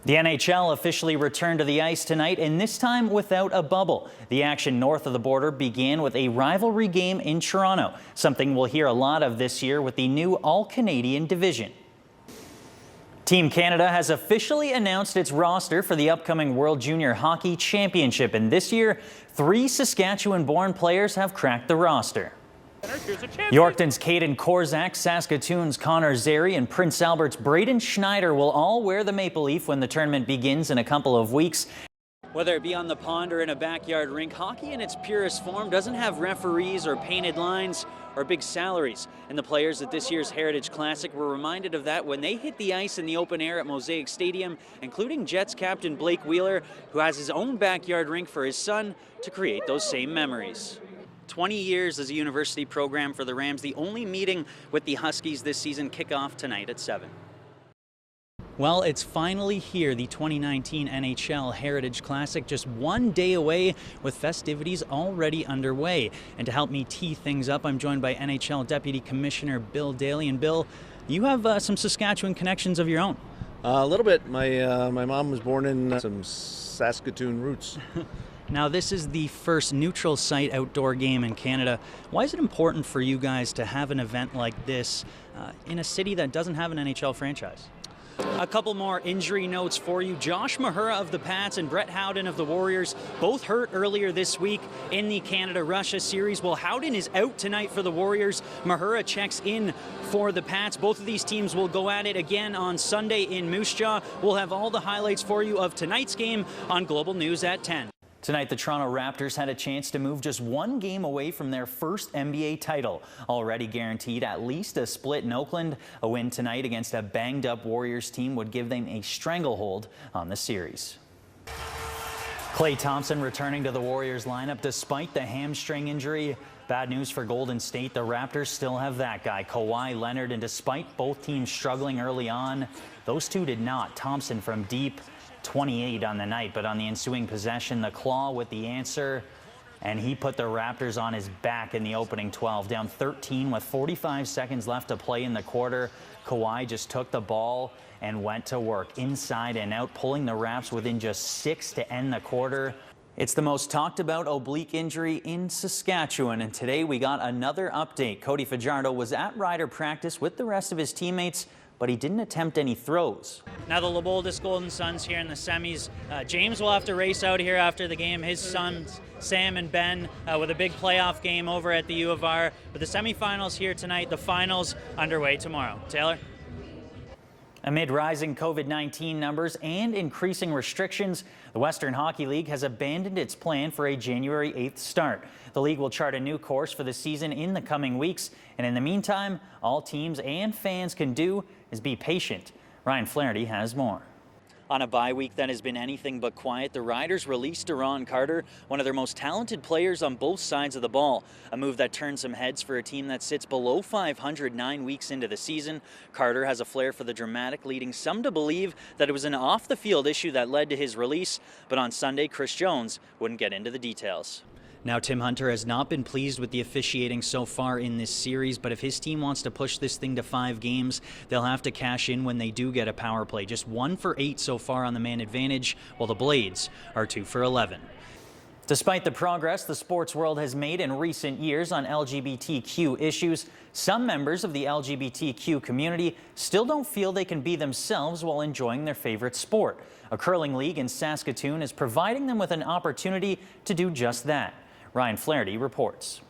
The NHL officially returned to the ice tonight, and this time without a bubble. The action north of the border began with a rivalry game in Toronto, something we'll hear a lot of this year with the new All-Canadian division. Team Canada has officially announced its roster for the upcoming World Junior Hockey Championship, and this year, 3 Saskatchewan-born players have cracked the roster. Yorkton's Caden Korzak, Saskatoon's Connor Zary, and Prince Albert's Braden Schneider will all wear the maple leaf when the tournament begins in a couple of weeks. Whether it be on the pond or in a backyard rink, hockey in its purest form doesn't have referees or painted lines or big salaries. And the players at this year's Heritage Classic were reminded of that when they hit the ice in the open air at Mosaic Stadium, including Jets captain Blake Wheeler, who has his own backyard rink for his son to create those same memories. 20 years as a university program for the Rams. The only meeting with the Huskies this season kick off tonight at 7. Well, it's finally here, the 2019 NHL Heritage Classic, just 1 day away with festivities already underway. And to help me tee things up, I'm joined by NHL Deputy Commissioner Bill Daly. And Bill, you have some Saskatchewan connections of your own. A little bit. My mom was born in some Saskatoon roots. Now, this is the first neutral site outdoor game in Canada. Why is it important for you guys to have an event like this in a city that doesn't have an NHL franchise? A couple more injury notes for you. Josh Mahura of the Pats and Brett Howden of the Warriors both hurt earlier this week in the Canada-Russia series. Well, Howden is out tonight for the Warriors. Mahura checks in for the Pats. Both of these teams will go at it again on Sunday in Moose Jaw. We'll have all the highlights for you of tonight's game on Global News at 10. Tonight, the Toronto Raptors had a chance to move just 1 game away from their first NBA title. Already guaranteed at least a split in Oakland. A win tonight against a banged-up Warriors team would give them a stranglehold on the series. Klay Thompson returning to the Warriors lineup despite the hamstring injury. Bad news for Golden State. The Raptors still have that guy, Kawhi Leonard, and despite both teams struggling early on, those two did not. Thompson from deep, 28 on the night, but on the ensuing possession, the claw with the answer, and he put the Raptors on his back in the opening 12. Down 13 with 45 seconds left to play in the quarter. Kawhi just took the ball and went to work inside and out, pulling the Raps within just 6 to end the quarter. It's the most talked about oblique injury in Saskatchewan, and today we got another update. Cody Fajardo was at Rider practice with the rest of his teammates, but he didn't attempt any throws. Now the Leopoldus Golden Suns here in the semis. James will have to race out here after the game. His sons, Sam and Ben, with a big playoff game over at the U of R. But the semifinals here tonight, the finals underway tomorrow. Taylor? Amid rising COVID-19 numbers and increasing restrictions, the Western Hockey League has abandoned its plan for a January 8th start. The league will chart a new course for the season in the coming weeks, and in the meantime, all teams and fans can do is be patient. Ryan Flaherty has more. On a bye week that has been anything but quiet, the Riders released Duron Carter, one of their most talented players on both sides of the ball. A move that turned some heads for a team that sits below 500 9 weeks into the season. Carter has a flair for the dramatic, leading some to believe that it was an off-the-field issue that led to his release. But on Sunday, Chris Jones wouldn't get into the details. Now, Tim Hunter has not been pleased with the officiating so far in this series, but if his team wants to push this thing to 5 games, they'll have to cash in when they do get a power play. Just 1 for 8 so far on the man advantage, while the Blades are 2 for 11. Despite the progress the sports world has made in recent years on LGBTQ issues, some members of the LGBTQ community still don't feel they can be themselves while enjoying their favorite sport. A curling league in Saskatoon is providing them with an opportunity to do just that. Ryan Flaherty reports.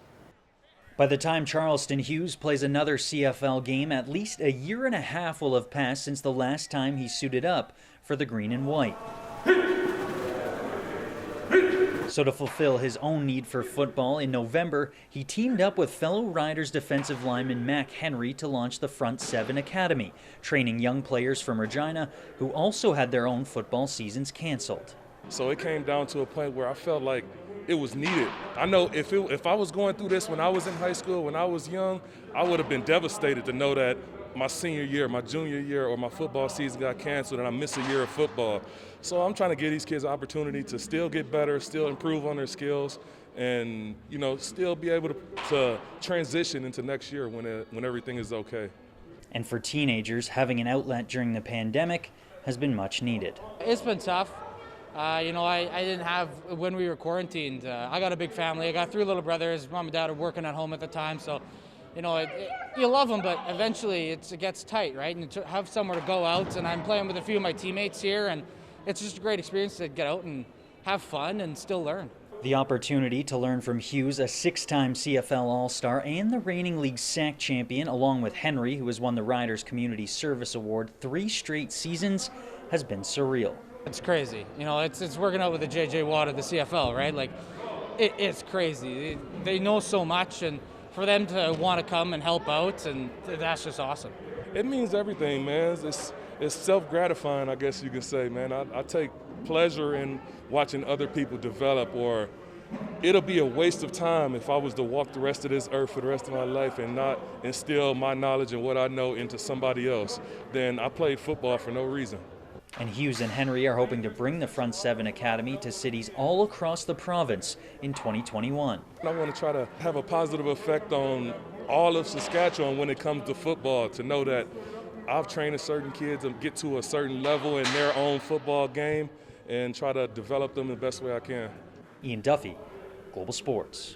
By the time Charleston Hughes plays another CFL game, at least a year and a half will have passed since the last time he suited up for the green and white. So to fulfill his own need for football, in November, he teamed up with fellow Riders defensive lineman Mac Henry to launch the Front 7 Academy, training young players from Regina who also had their own football seasons canceled. So it came down to a point where I felt like it was needed. I know if I was going through this when I was in high school, when I was young, I would have been devastated to know that my senior year, my junior year, or my football season got canceled and I missed a year of football. So I'm trying to give these kids an opportunity to still get better, still improve on their skills, and still be able to transition into next year when everything is okay. And for teenagers, having an outlet during the pandemic has been much needed. It's been tough. I didn't have, when we were quarantined, I got a big family. I got 3 little brothers. Mom and dad are working at home at the time. So, you love them, but eventually it gets tight, right? And to have somewhere to go out, and I'm playing with a few of my teammates here, and it's just a great experience to get out and have fun and still learn. The opportunity to learn from Hughes, a 6-time CFL All-Star and the reigning league sack champion, along with Henry, who has won the Riders Community Service Award 3 straight seasons, has been surreal. It's crazy. It's working out with the J.J. Watt of the CFL, right? Like, it's crazy. They know so much, and for them to want to come and help out, and that's just awesome. It means everything, man. It's self-gratifying, I guess you can say, man. I take pleasure in watching other people develop, or it'll be a waste of time if I was to walk the rest of this earth for the rest of my life and not instill my knowledge and what I know into somebody else. Then I played football for no reason. And Hughes and Henry are hoping to bring the Front 7 Academy to cities all across the province in 2021. I want to try to have a positive effect on all of Saskatchewan when it comes to football, to know that I've trained certain kids and get to a certain level in their own football game and try to develop them the best way I can. Ian Duffy, Global Sports.